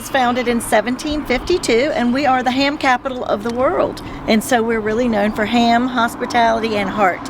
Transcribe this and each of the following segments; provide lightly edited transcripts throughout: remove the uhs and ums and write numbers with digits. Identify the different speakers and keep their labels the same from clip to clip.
Speaker 1: was founded in 1752, and we are the ham capital of the world. And so we're really known for ham, hospitality, and heart.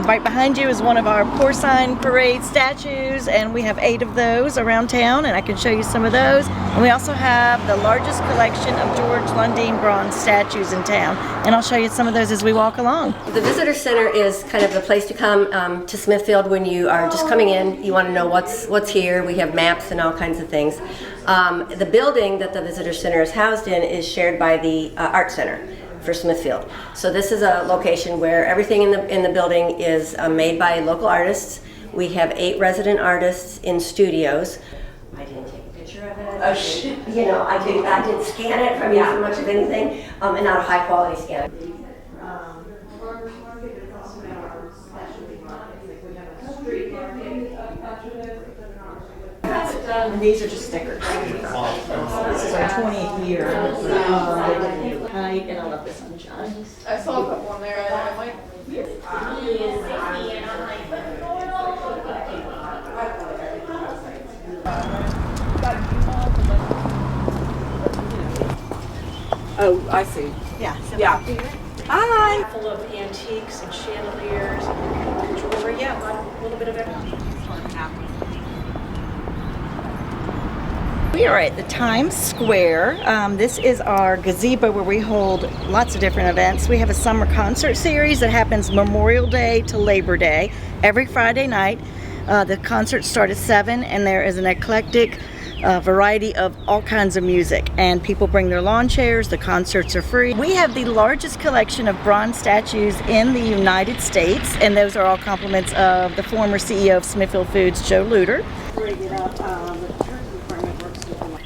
Speaker 1: Right behind you is one of our porcine parade statues, and we have 8 of those around town, and I can show you some of those. And we also have the largest collection of George Lundeen bronze statues in town, and I'll show you some of those as we walk along.
Speaker 2: The visitor center is kind of the place to come to Smithfield when you are just coming in. You want to know what's here. We have maps and all kinds of things. The building that the visitor center is housed in is shared by the Art Center for Smithfield. So this is a location where everything in the building is made by local artists. We have 8 resident artists in studios. I didn't take a picture of it. Oh shit! You know, I did scan it from so much of anything, and not a high quality scan.
Speaker 1: And these are just stickers. This is our 20th year. And I love the sunshine.
Speaker 3: I saw a couple on there and I'm like, oh, I see.
Speaker 1: Yeah.
Speaker 3: Yeah. Hi.
Speaker 1: Full of antiques and chandeliers and jewelry. Yeah, a little bit of everything. We are at the Times Square. This is our gazebo where we hold lots of different events. We have a summer concert series that happens Memorial Day to Labor Day every Friday night. The concerts start at 7, and there is an eclectic variety of all kinds of music, and people bring their lawn chairs. The concerts are free. We have the largest collection of bronze statues in the United States, and those are all compliments of the former CEO of Smithfield Foods, Joe Luter.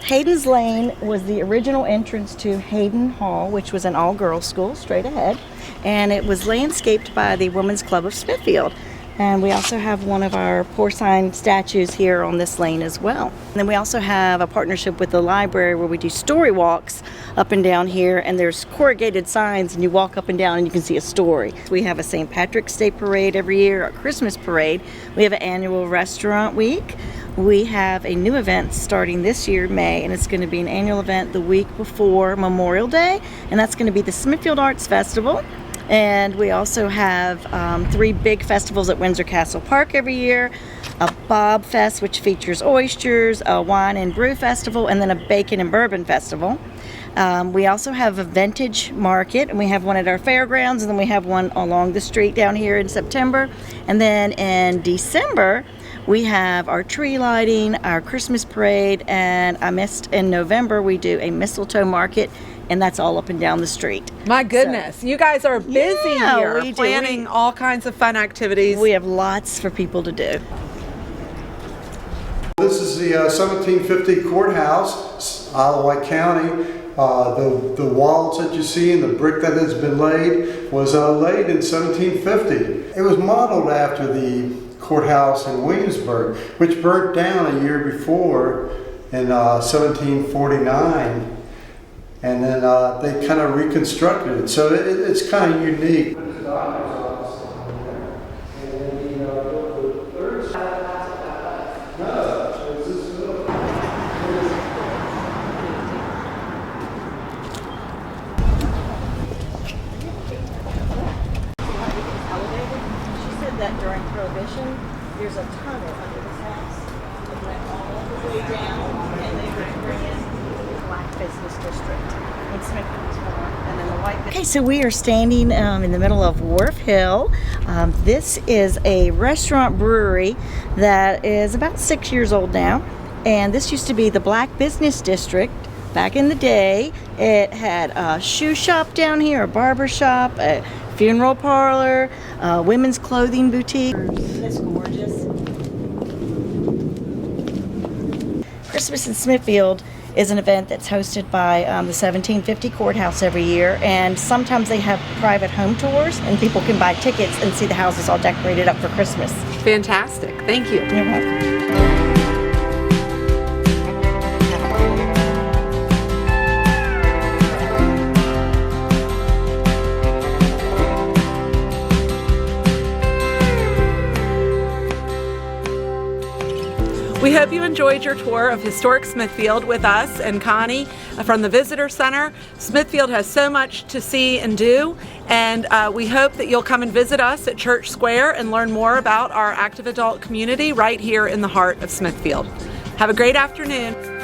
Speaker 1: Hayden's Lane was the original entrance to Hayden Hall, which was an all-girls school, straight ahead, and it was landscaped by the Women's Club of Smithfield. And we also have one of our porcine statues here on this lane as well. And then we also have a partnership with the library where we do story walks up and down here, and there's corrugated signs, and you walk up and down and you can see a story. We have a St. Patrick's Day parade every year, a Christmas parade. We have an annual restaurant week. We have a new event starting this year, May, and it's going to be an annual event the week before Memorial Day, and that's going to be the Smithfield Arts Festival. And we also have 3 big festivals at Windsor Castle Park every year, a Bob Fest, which features oysters, a wine and brew festival, and then a bacon and bourbon festival. We also have a vintage market, and we have one at our fairgrounds, and then we have one along the street down here in September. And then in December, we have our tree lighting, our Christmas parade, and I missed in November, we do a mistletoe market, and that's all up and down the street.
Speaker 3: My goodness, you guys are busy here,
Speaker 1: we
Speaker 3: planning all kinds of fun activities.
Speaker 1: We have lots for people to do.
Speaker 4: This is the 1750 courthouse, Isle of Wight County. The walls that you see and the brick that has been laid was laid in 1750. It was modeled after the courthouse in Williamsburg, which burnt down a year before in 1749. And then they kind of reconstructed it, so it's kind of unique.
Speaker 1: That during Prohibition, there's a tunnel under this house that went all the way down, and they would bring in the Black Business District. And then the white. Okay, so we are standing in the middle of Wharf Hill. This is a restaurant brewery that is about 6 years old now, and this used to be the Black Business District. Back in the day, it had a shoe shop down here, a barber shop, a funeral parlor, women's clothing boutique. That's gorgeous. Christmas in Smithfield is an event that's hosted by the 1750 courthouse every year, and sometimes they have private home tours, and people can buy tickets and see the houses all decorated up for Christmas.
Speaker 3: Fantastic. Thank you.
Speaker 1: You're welcome.
Speaker 3: We hope you enjoyed your tour of historic Smithfield with us and Connie from the Visitor Center. Smithfield has so much to see and do, and we hope that you'll come and visit us at Church Square and learn more about our active adult community right here in the heart of Smithfield. Have a great afternoon.